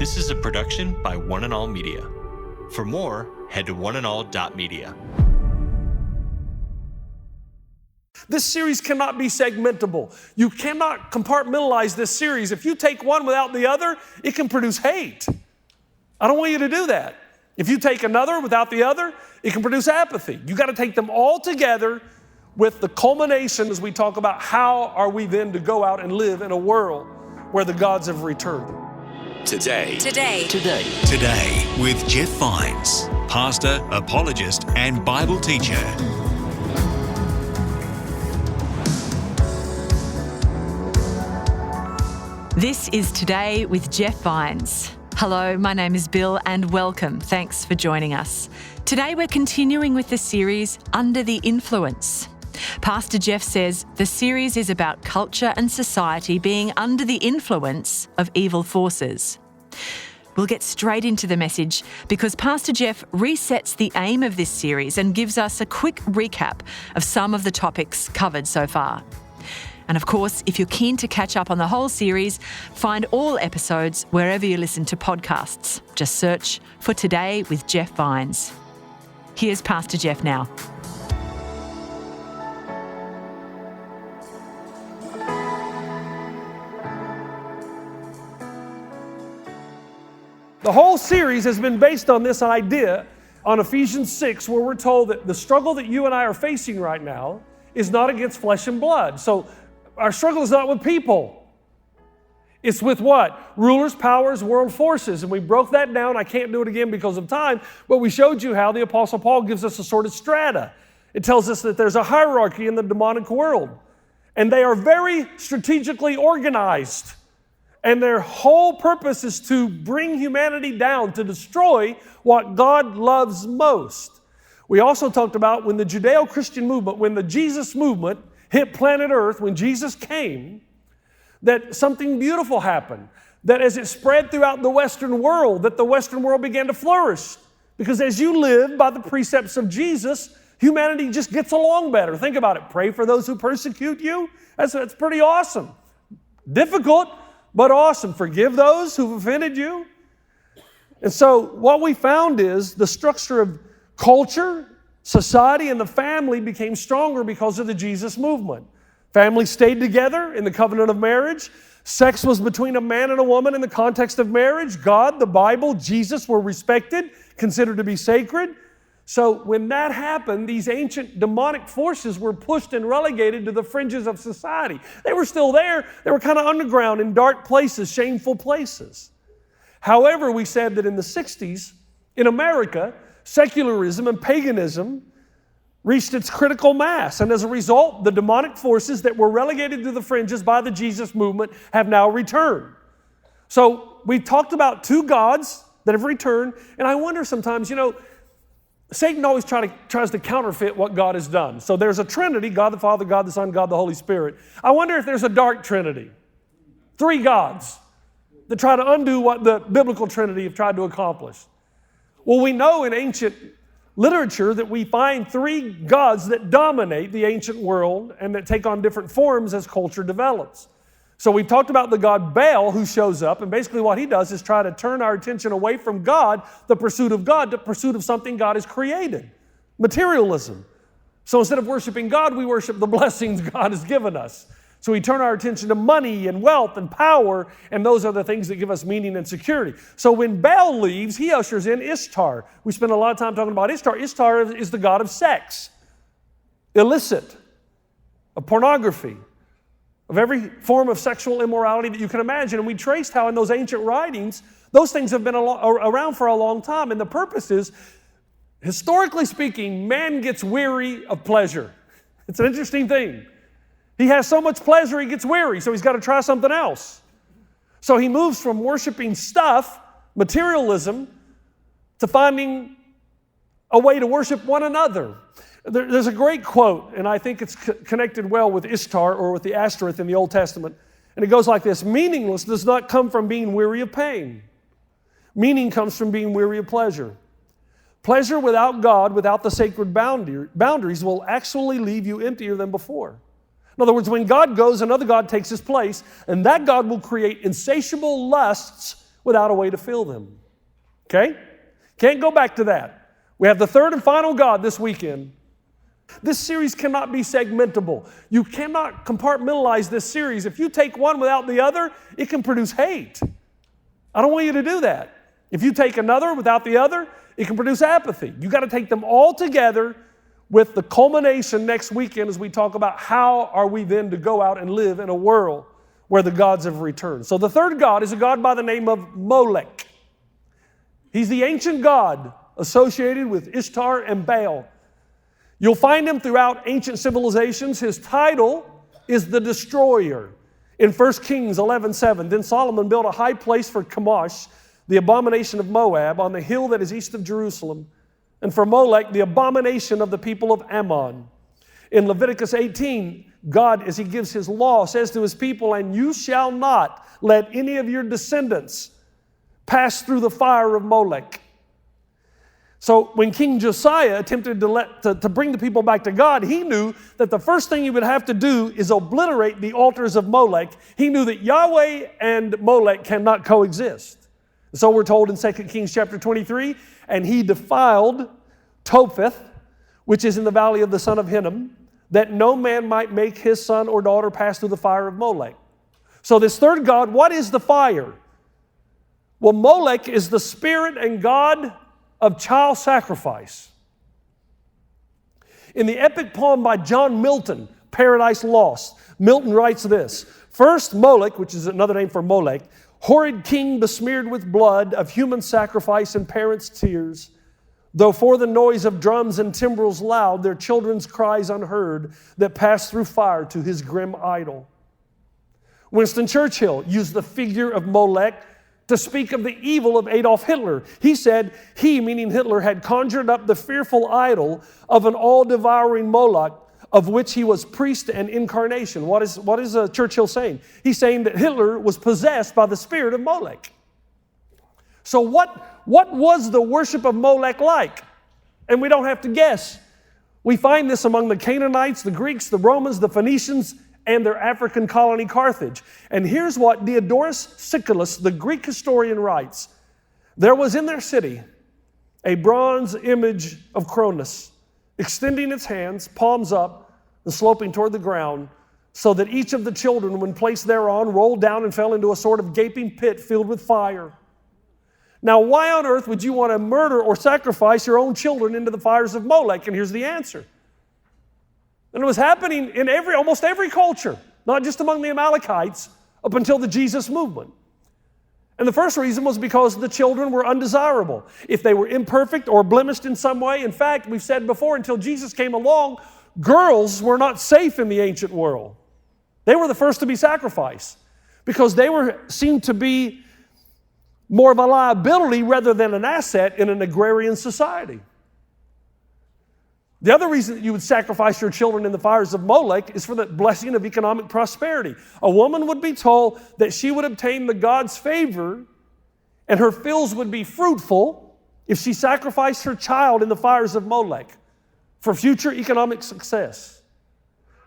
This is a production by One and All Media. For more, head to oneandall.media. This series cannot be segmentable. You cannot compartmentalize this series. If you take one without the other, it can produce hate. I don't want you to do that. If you take another without the other, it can produce apathy. You got to take them all together with the culmination as we talk about how are we then to go out and live in a world where the gods have returned. Today with Jeff Vines, pastor, apologist, and Bible teacher. This is Today with Jeff Vines. Hello, my name is Bill and welcome. Thanks for joining us. Today we're continuing with the series Under the Influence. Pastor Jeff says the series is about culture and society being under the influence of evil forces. We'll get straight into the message because Pastor Jeff resets the aim of this series and gives us a quick recap of some of the topics covered so far. And of course, if you're keen to catch up on the whole series, find all episodes wherever you listen to podcasts. Just search for Today with Jeff Vines. Here's Pastor Jeff now. The whole series has been based on this idea on Ephesians 6, where we're told that the struggle that you and I are facing right now is not against flesh and blood. So our struggle is not with people. It's with what? Rulers, powers, world forces. And we broke that down. I can't do it again because of time, but we showed you how the Apostle Paul gives us a sort of strata. It tells us that there's a hierarchy in the demonic world, and they are very strategically organized. And their whole purpose is to bring humanity down, to destroy what God loves most. We also talked about when the Judeo-Christian movement, when the Jesus movement hit planet Earth, when Jesus came, that something beautiful happened. That as it spread throughout the Western world, that the Western world began to flourish. Because as you live by the precepts of Jesus, humanity just gets along better. Think about it. Pray for those who persecute you. That's pretty awesome. Difficult, but awesome. Forgive those who've offended you. And so what we found is the structure of culture, society, and the family became stronger because of the Jesus movement. Families stayed together in the covenant of marriage. Sex was between a man and a woman in the context of marriage. God, the Bible, Jesus were respected, considered to be sacred. So when that happened, these ancient demonic forces were pushed and relegated to the fringes of society. They were still there. They were kind of underground in dark places, shameful places. However, we said that in the 60s, in America, secularism and paganism reached its critical mass. And as a result, the demonic forces that were relegated to the fringes by the Jesus movement have now returned. So we talked about two gods that have returned. And I wonder sometimes, Satan always tries to counterfeit what God has done. So there's a Trinity, God the Father, God the Son, God the Holy Spirit. I wonder if there's a dark Trinity. Three gods that try to undo what the biblical Trinity have tried to accomplish. Well, we know in ancient literature that we find three gods that dominate the ancient world and that take on different forms as culture develops. So we've talked about the god Baal who shows up, and basically what he does is try to turn our attention away from God, the pursuit of God, to pursuit of something God has created, materialism. So instead of worshiping God, we worship the blessings God has given us. So we turn our attention to money and wealth and power, and those are the things that give us meaning and security. So when Baal leaves, he ushers in Ishtar. We spend a lot of time talking about Ishtar. Ishtar is the god of sex, illicit, of pornography, of every form of sexual immorality that you can imagine. And we traced how in those ancient writings, those things have been around for a long time. And the purpose is, historically speaking, man gets weary of pleasure. It's an interesting thing. He has so much pleasure, he gets weary, so he's got to try something else. So he moves from worshiping stuff, materialism, to finding a way to worship one another. There's a great quote, and I think it's connected well with Ishtar or with the Ashtoreth in the Old Testament. And it goes like this: meaningless does not come from being weary of pain. Meaning comes from being weary of pleasure. Pleasure without God, without the sacred boundaries, will actually leave you emptier than before. In other words, when God goes, another God takes his place, and that God will create insatiable lusts without a way to fill them. Okay? Can't go back to that. We have the third and final God this weekend. This series cannot be segmentable. You cannot compartmentalize this series. If you take one without the other, it can produce hate. I don't want you to do that. If you take another without the other, it can produce apathy. You've got to take them all together with the culmination next weekend as we talk about how are we then to go out and live in a world where the gods have returned. So the third God is a God by the name of Molech. He's the ancient god associated with Ishtar and Baal. You'll find him throughout ancient civilizations. His title is the destroyer. In 1 Kings 11:7, then Solomon built a high place for Chemosh, the abomination of Moab, on the hill that is east of Jerusalem, and for Molech, the abomination of the people of Ammon. In Leviticus 18, God, as he gives his law, says to his people, and you shall not let any of your descendants pass through the fire of Molech. So when King Josiah attempted to bring the people back to God, he knew that the first thing he would have to do is obliterate the altars of Molech. He knew that Yahweh and Molech cannot coexist. So we're told in 2 Kings chapter 23, and he defiled Topheth, which is in the valley of the son of Hinnom, that no man might make his son or daughter pass through the fire of Molech. So this third God, what is the fire? Well, Molech is the spirit and god of child sacrifice. In the epic poem by John Milton, Paradise Lost, Milton writes this: first Molech, which is another name for Molech, horrid king besmeared with blood of human sacrifice and parents' tears, though for the noise of drums and timbrels loud, their children's cries unheard, that passed through fire to his grim idol. Winston Churchill used the figure of Molech to speak of the evil of Adolf Hitler. He said he, meaning Hitler, had conjured up the fearful idol of an all-devouring Moloch, of which he was priest and incarnation. What is Churchill saying? He's saying that Hitler was possessed by the spirit of Molech. So what was the worship of Molech like? And we don't have to guess. We find this among the Canaanites, the Greeks, the Romans, the Phoenicians, and their African colony Carthage. And here's what Diodorus Siculus, the Greek historian, writes: there was in their city a bronze image of Cronus, extending its hands, palms up, and sloping toward the ground, so that each of the children, when placed thereon, rolled down and fell into a sort of gaping pit filled with fire. Now, why on earth would you want to murder or sacrifice your own children into the fires of Molech? And here's the answer. And it was happening in almost every culture, not just among the Amalekites, up until the Jesus movement. And the first reason was because the children were undesirable. If they were imperfect or blemished in some way, in fact, we've said before, until Jesus came along, girls were not safe in the ancient world. They were the first to be sacrificed because they seemed to be more of a liability rather than an asset in an agrarian society. The other reason that you would sacrifice your children in the fires of Molech is for the blessing of economic prosperity. A woman would be told that she would obtain the God's favor and her fields would be fruitful if she sacrificed her child in the fires of Molech for future economic success.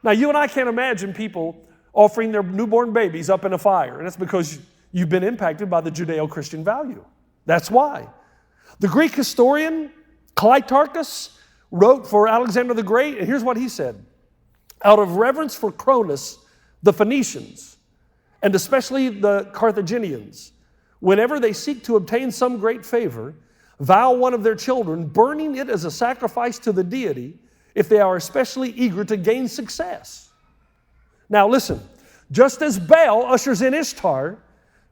Now, you and I can't imagine people offering their newborn babies up in a fire, and that's because you've been impacted by the Judeo-Christian value. That's why. The Greek historian Cleitarchus wrote for Alexander the Great, and here's what he said: out of reverence for Cronus, the Phoenicians, and especially the Carthaginians, whenever they seek to obtain some great favor, vow one of their children, burning it as a sacrifice to the deity, if they are especially eager to gain success. Now listen, just as Baal ushers in Ishtar,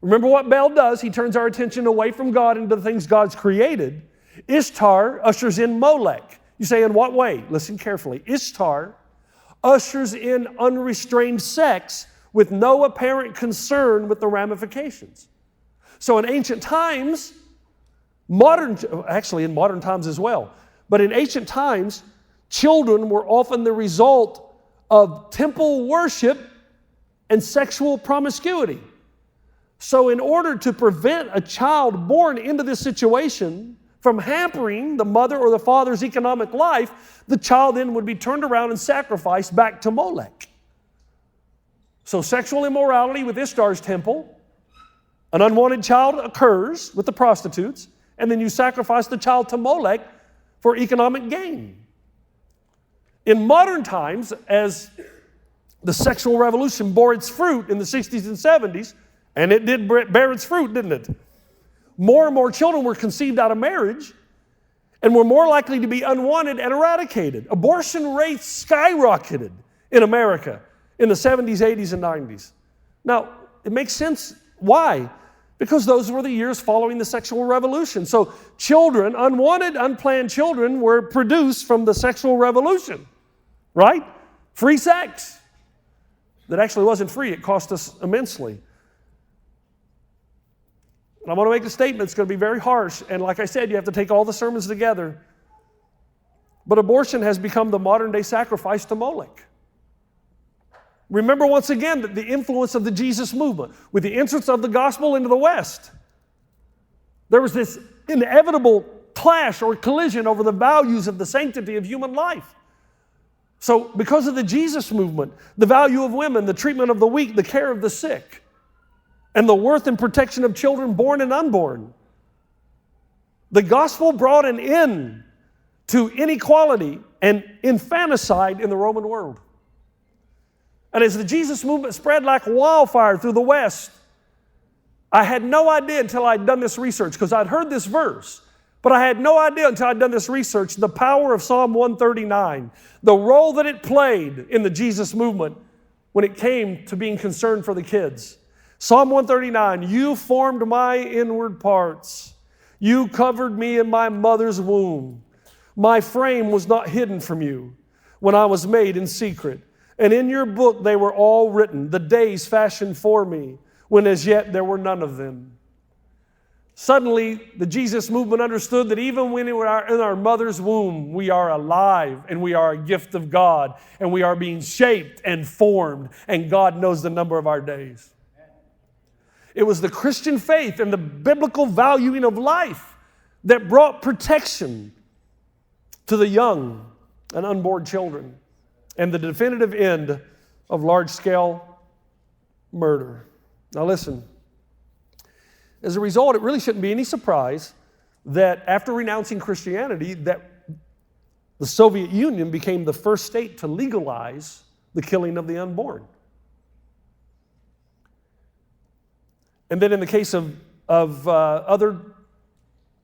remember what Baal does? He turns our attention away from God into the things God's created. Ishtar ushers in Molech. You say, in what way? Listen carefully. Ishtar ushers in unrestrained sex with no apparent concern with the ramifications. So in ancient times, actually in modern times as well, but in ancient times, children were often the result of temple worship and sexual promiscuity. So in order to prevent a child born into this situation from hampering the mother or the father's economic life, the child then would be turned around and sacrificed back to Molech. So sexual immorality with Ishtar's temple, An unwanted child occurs with the prostitutes, and then you sacrifice the child to Molech for economic gain. In modern times, as the sexual revolution bore its fruit in the 60s and 70s, and it did bear its fruit, didn't it? More and more children were conceived out of marriage and were more likely to be unwanted and eradicated. Abortion rates skyrocketed in America in the 70s, 80s, and 90s. Now, it makes sense. Why? Because those were the years following the sexual revolution. So children, unwanted, unplanned children, were produced from the sexual revolution, right? Free sex. That actually wasn't free. It cost us immensely. And I'm going to make a statement. It's going to be very harsh. And like I said, you have to take all the sermons together. But abortion has become the modern-day sacrifice to Molech. Remember once again that the influence of the Jesus movement, with the entrance of the gospel into the West, there was this inevitable clash or collision over the values of the sanctity of human life. So because of the Jesus movement, the value of women, the treatment of the weak, the care of the sick, and the worth and protection of children born and unborn, the gospel brought an end to inequality and infanticide in the Roman world. And as the Jesus movement spread like wildfire through the West, I had no idea until I'd done this research, because I'd heard this verse, but I had no idea until I'd done this research, the power of Psalm 139, the role that it played in the Jesus movement when it came to being concerned for the kids. Psalm 139, you formed my inward parts. You covered me in my mother's womb. My frame was not hidden from you when I was made in secret. And in your book they were all written, the days fashioned for me, when as yet there were none of them. Suddenly, the Jesus movement understood that even when we are in our mother's womb, we are alive and we are a gift of God and we are being shaped and formed, and God knows the number of our days. It was the Christian faith and the biblical valuing of life that brought protection to the young and unborn children and the definitive end of large-scale murder. Now listen. As a result, it really shouldn't be any surprise that after renouncing Christianity, that the Soviet Union became the first state to legalize the killing of the unborn. And then in the case of other,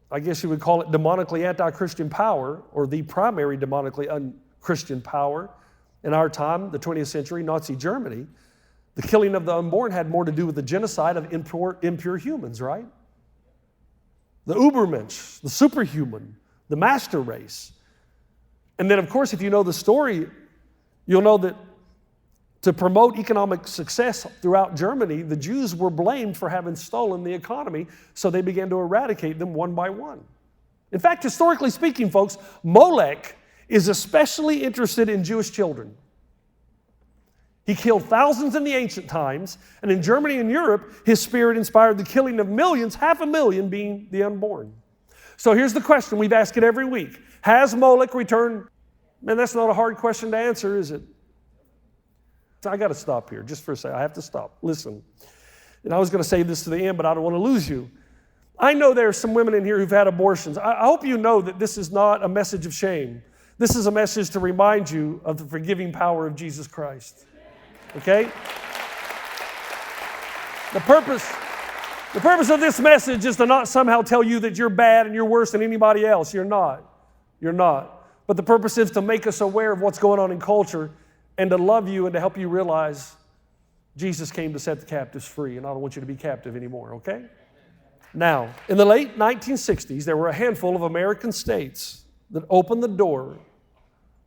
I guess you would call it demonically anti-Christian power, or the primary demonically un-Christian power in our time, the 20th century, Nazi Germany, the killing of the unborn had more to do with the genocide of impure humans, right? The Ubermensch, the superhuman, the master race. And then, of course, if you know the story, you'll know that to promote economic success throughout Germany, the Jews were blamed for having stolen the economy, so they began to eradicate them one by one. In fact, historically speaking, folks, Molech is especially interested in Jewish children. He killed thousands in the ancient times, and in Germany and Europe, his spirit inspired the killing of millions, 500,000 being the unborn. So here's the question, we've asked it every week. Has Molech returned? Man, that's not a hard question to answer, is it? I got to stop here just for a second. I have to stop. Listen. And I was going to say this to the end, but I don't want to lose you. I know there are some women in here who've had abortions. I hope you know that this is not a message of shame. This is a message to remind you of the forgiving power of Jesus Christ. Okay? The purpose of this message is to not somehow tell you that you're bad and you're worse than anybody else. You're not. You're not. But the purpose is to make us aware of what's going on in culture and to love you and to help you realize Jesus came to set the captives free, and I don't want you to be captive anymore, okay? Now, in the late 1960s, there were a handful of American states that opened the door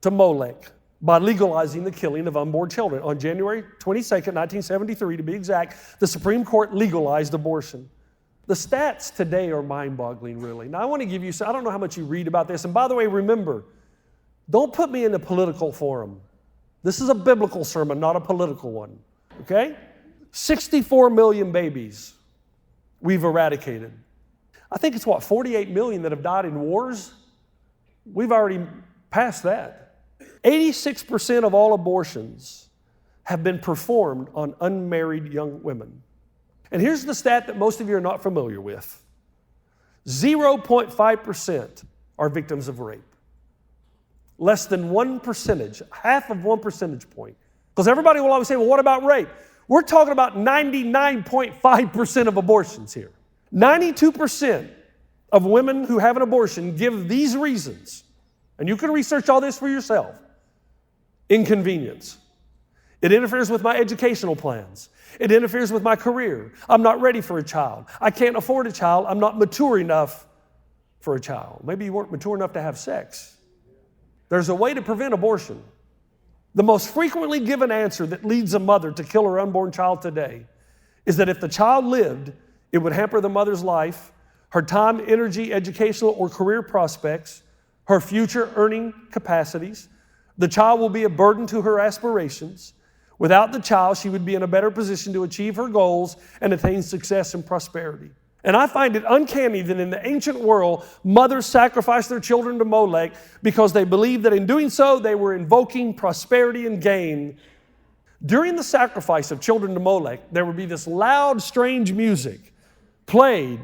to Molech by legalizing the killing of unborn children. On January 22nd, 1973, to be exact, the Supreme Court legalized abortion. The stats today are mind-boggling, really. Now, I want to give you, I don't know how much you read about this, and by the way, remember, don't put me in a political forum. This is a biblical sermon, not a political one, okay? 64 million babies we've eradicated. I think it's 48 million that have died in wars? We've already passed that. 86% of all abortions have been performed on unmarried young women. And here's the stat that most of you are not familiar with. 0.5% are victims of rape. Less than 1%, half of 1 percentage point. Because everybody will always say, well, what about rape? We're talking about 99.5% of abortions here. 92% of women who have an abortion give these reasons. And you can research all this for yourself. Inconvenience. It interferes with my educational plans. It interferes with my career. I'm not ready for a child. I can't afford a child. I'm not mature enough for a child. Maybe you weren't mature enough to have sex. There's a way to prevent abortion. The most frequently given answer that leads a mother to kill her unborn child today is that if the child lived, it would hamper the mother's life, her time, energy, educational, or career prospects, her future earning capacities. The child will be a burden to her aspirations. Without the child, she would be in a better position to achieve her goals and attain success and prosperity. And I find it uncanny that in the ancient world, mothers sacrificed their children to Molech because they believed that in doing so, they were invoking prosperity and gain. During the sacrifice of children to Molech, there would be this loud, strange music played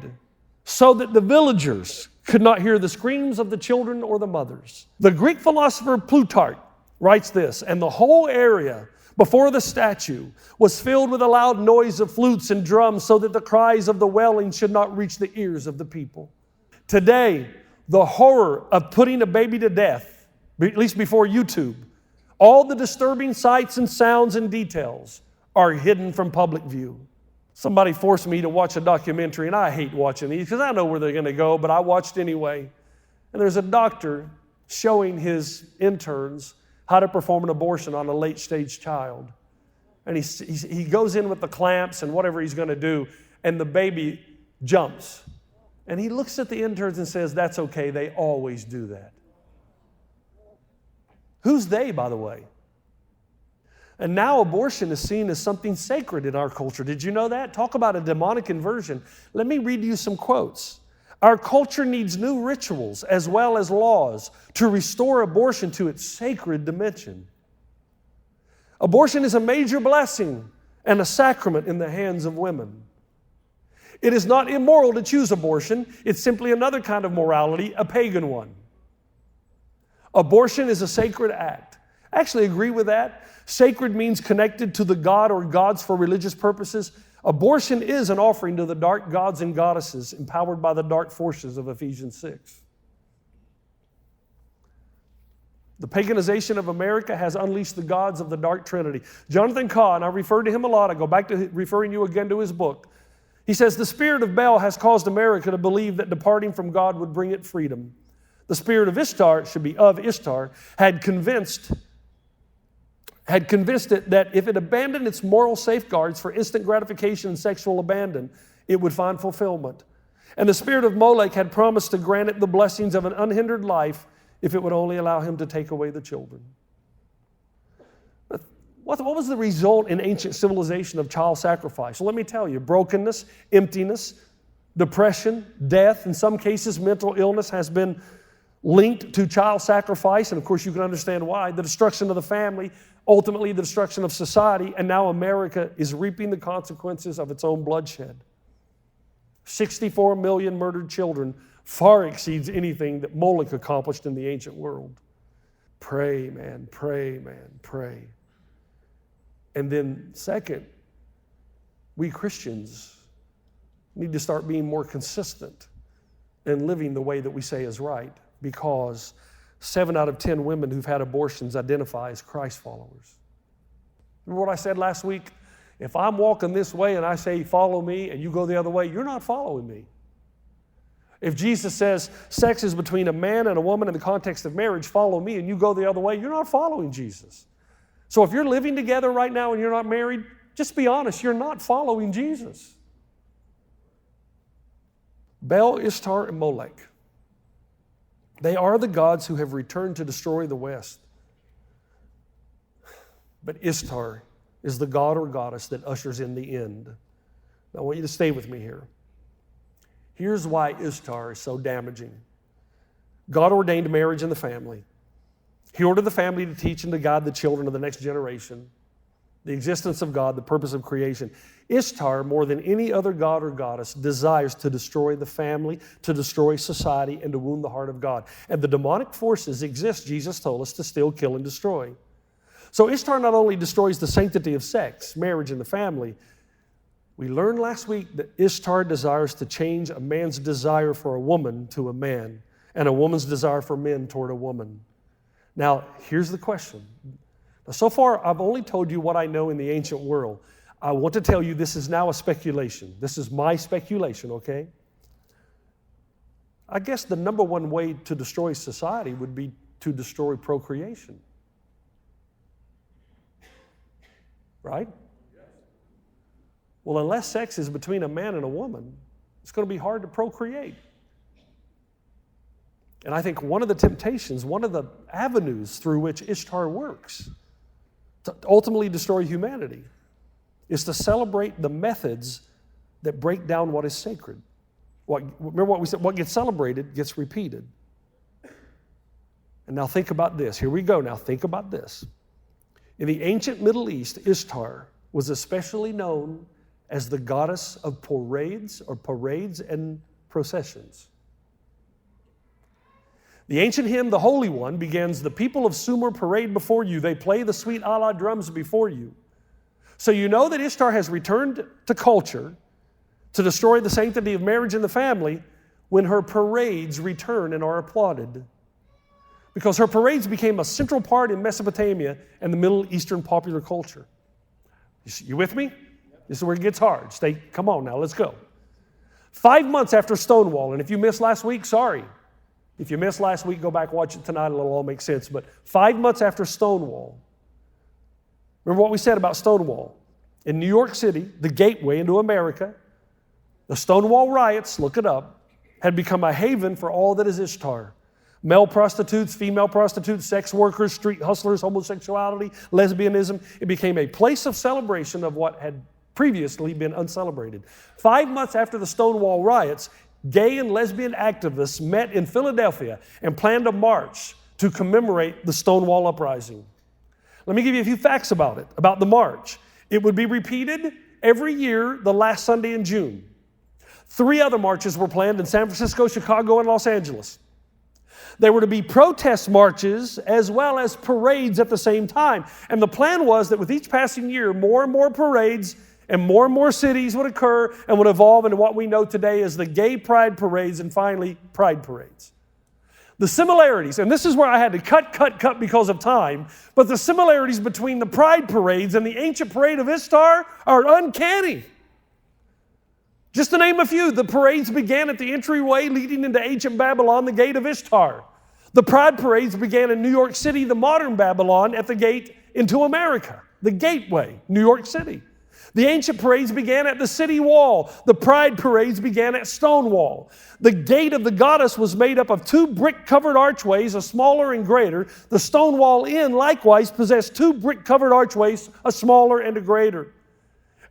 so that the villagers could not hear the screams of the children or the mothers. The Greek philosopher Plutarch writes this, and the whole area before the statue was filled with a loud noise of flutes and drums so that the cries of the wailing should not reach the ears of the people. Today, the horror of putting a baby to death, at least before YouTube, all the disturbing sights and sounds and details are hidden from public view. Somebody forced me to watch a documentary, and I hate watching these because I know where they're going to go, but I watched anyway. And there's a doctor showing his interns how to perform an abortion on a late-stage child. And he goes in with the clamps and whatever he's going to do, and the baby jumps. And he looks at the interns and says, that's okay, they always do that. Who's they, by the way? And now abortion is seen as something sacred in our culture. Did you know that? Talk about a demonic inversion. Let me read you some quotes. Our culture needs new rituals as well as laws to restore abortion to its sacred dimension. Abortion is a major blessing and a sacrament in the hands of women. It is not immoral to choose abortion. It's simply another kind of morality, a pagan one. Abortion is a sacred act. I actually agree with that. Sacred means connected to the god or gods for religious purposes. Abortion is an offering to the dark gods and goddesses empowered by the dark forces of Ephesians 6. The paganization of America has unleashed the gods of the dark trinity. Jonathan Cahn, I refer to him a lot. I go back to referring you again to his book. He says, the spirit of Baal has caused America to believe that departing from God would bring it freedom. The spirit of Ishtar, had convinced it that if it abandoned its moral safeguards for instant gratification and sexual abandon, it would find fulfillment. And the spirit of Molech had promised to grant it the blessings of an unhindered life if it would only allow him to take away the children. What was the result in ancient civilization of child sacrifice? Well, let me tell you, brokenness, emptiness, depression, death, in some cases mental illness has been linked to child sacrifice, and of course you can understand why. The destruction of the family, ultimately the destruction of society, and now America is reaping the consequences of its own bloodshed. 64 million murdered children far exceeds anything that Molech accomplished in the ancient world. Pray, man, pray, man, pray. And then second, we Christians need to start being more consistent and living the way that we say is right, because 7 out of 10 women who've had abortions identify as Christ followers. Remember what I said last week? If I'm walking this way and I say, follow me, and you go the other way, you're not following me. If Jesus says sex is between a man and a woman in the context of marriage, follow me, and you go the other way, you're not following Jesus. So if you're living together right now and you're not married, just be honest, you're not following Jesus. Baal, Ishtar, and Molech. They are the gods who have returned to destroy the West. But Ishtar is the god or goddess that ushers in the end. Now, I want you to stay with me here. Here's why Ishtar is so damaging. God ordained marriage in the family. He ordered the family to teach and to guide the children of the next generation. the existence of God, the purpose of creation. Ishtar, more than any other god or goddess, desires to destroy the family, to destroy society, and to wound the heart of God. And the demonic forces exist, Jesus told us, to steal, kill, and destroy. So Ishtar not only destroys the sanctity of sex, marriage, and the family, we learned last week that Ishtar desires to change a man's desire for a woman to a man, and a woman's desire for men toward a woman. Now, here's the question. Now, so far, I've only told you what I know in the ancient world. I want to tell you this is now a speculation. This is my speculation, okay? I guess the number one way to destroy society would be to destroy procreation. Right? Well, unless sex is between a man and a woman, it's going to be hard to procreate. And I think one of the temptations, one of the avenues through which Ishtar works to ultimately destroy humanity is to celebrate the methods that break down what is sacred. Remember what we said, what gets celebrated gets repeated. And now think about this. Here we go now. Think about this. In the ancient Middle East, Ishtar was especially known as the goddess of parades and processions. The ancient hymn, The Holy One, begins, "The people of Sumer parade before you. They play the sweet Allah drums before you." So you know that Ishtar has returned to culture to destroy the sanctity of marriage and the family when her parades return and are applauded. Because her parades became a central part in Mesopotamia and the Middle Eastern popular culture. You with me? This is where it gets hard. Come on now, let's go. 5 months after Stonewall, and if you missed last week, sorry. If you missed last week, go back, watch it tonight, it'll all make sense. But 5 months after Stonewall, remember what we said about Stonewall? In New York City, the gateway into America, the Stonewall riots, look it up, had become a haven for all that is Ishtar. Male prostitutes, female prostitutes, sex workers, street hustlers, homosexuality, lesbianism. It became a place of celebration of what had previously been uncelebrated. 5 months after the Stonewall riots, gay and lesbian activists met in Philadelphia and planned a march to commemorate the Stonewall uprising. Let me give you a few facts about it, about the march. It would be repeated every year the last Sunday in June. 3 other marches were planned in San Francisco, Chicago, and Los Angeles. There were to be protest marches as well as parades at the same time. And the plan was that with each passing year, more and more parades and more cities would occur and would evolve into what we know today as the gay pride parades and finally pride parades. The similarities, and this is where I had to cut because of time, but the similarities between the pride parades and the ancient parade of Ishtar are uncanny. Just to name a few, the parades began at the entryway leading into ancient Babylon, the gate of Ishtar. The pride parades began in New York City, the modern Babylon, at the gate into America, the gateway, New York City. The ancient parades began at the city wall. The pride parades began at Stonewall. The gate of the goddess was made up of 2 brick-covered archways, a smaller and greater. The Stonewall Inn likewise possessed 2 brick-covered archways, a smaller and a greater.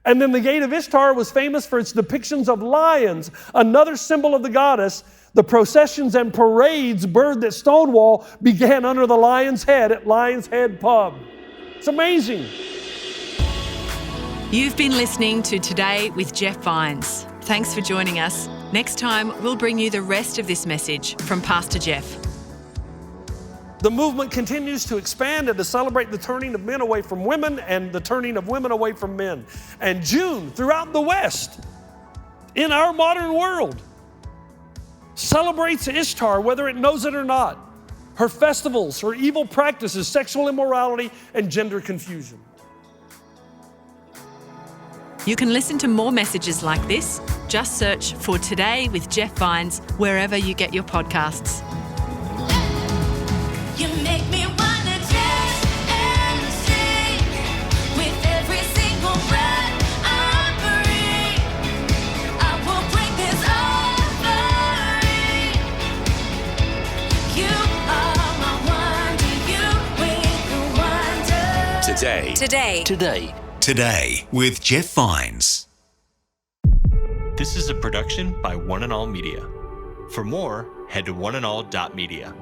And then the gate of Ishtar was famous for its depictions of lions, another symbol of the goddess. The processions and parades birthed at Stonewall began under the Lion's Head at Lion's Head Pub. It's amazing. You've been listening to Today with Jeff Vines. Thanks for joining us. Next time, we'll bring you the rest of this message from Pastor Jeff. The movement continues to expand and to celebrate the turning of men away from women and the turning of women away from men. And June, throughout the West, in our modern world, celebrates Ishtar, whether it knows it or not. Her festivals, her evil practices, sexual immorality, and gender confusion. You can listen to more messages like this. Just search for Today with Jeff Vines wherever you get your podcasts. You make me wanna dance and sing with every single breath I breathe. I will bring this offering. You are my wonder, you bring the wonder. Today with Jeff Vines. This is a production by One and All Media. For more, head to oneandall.media.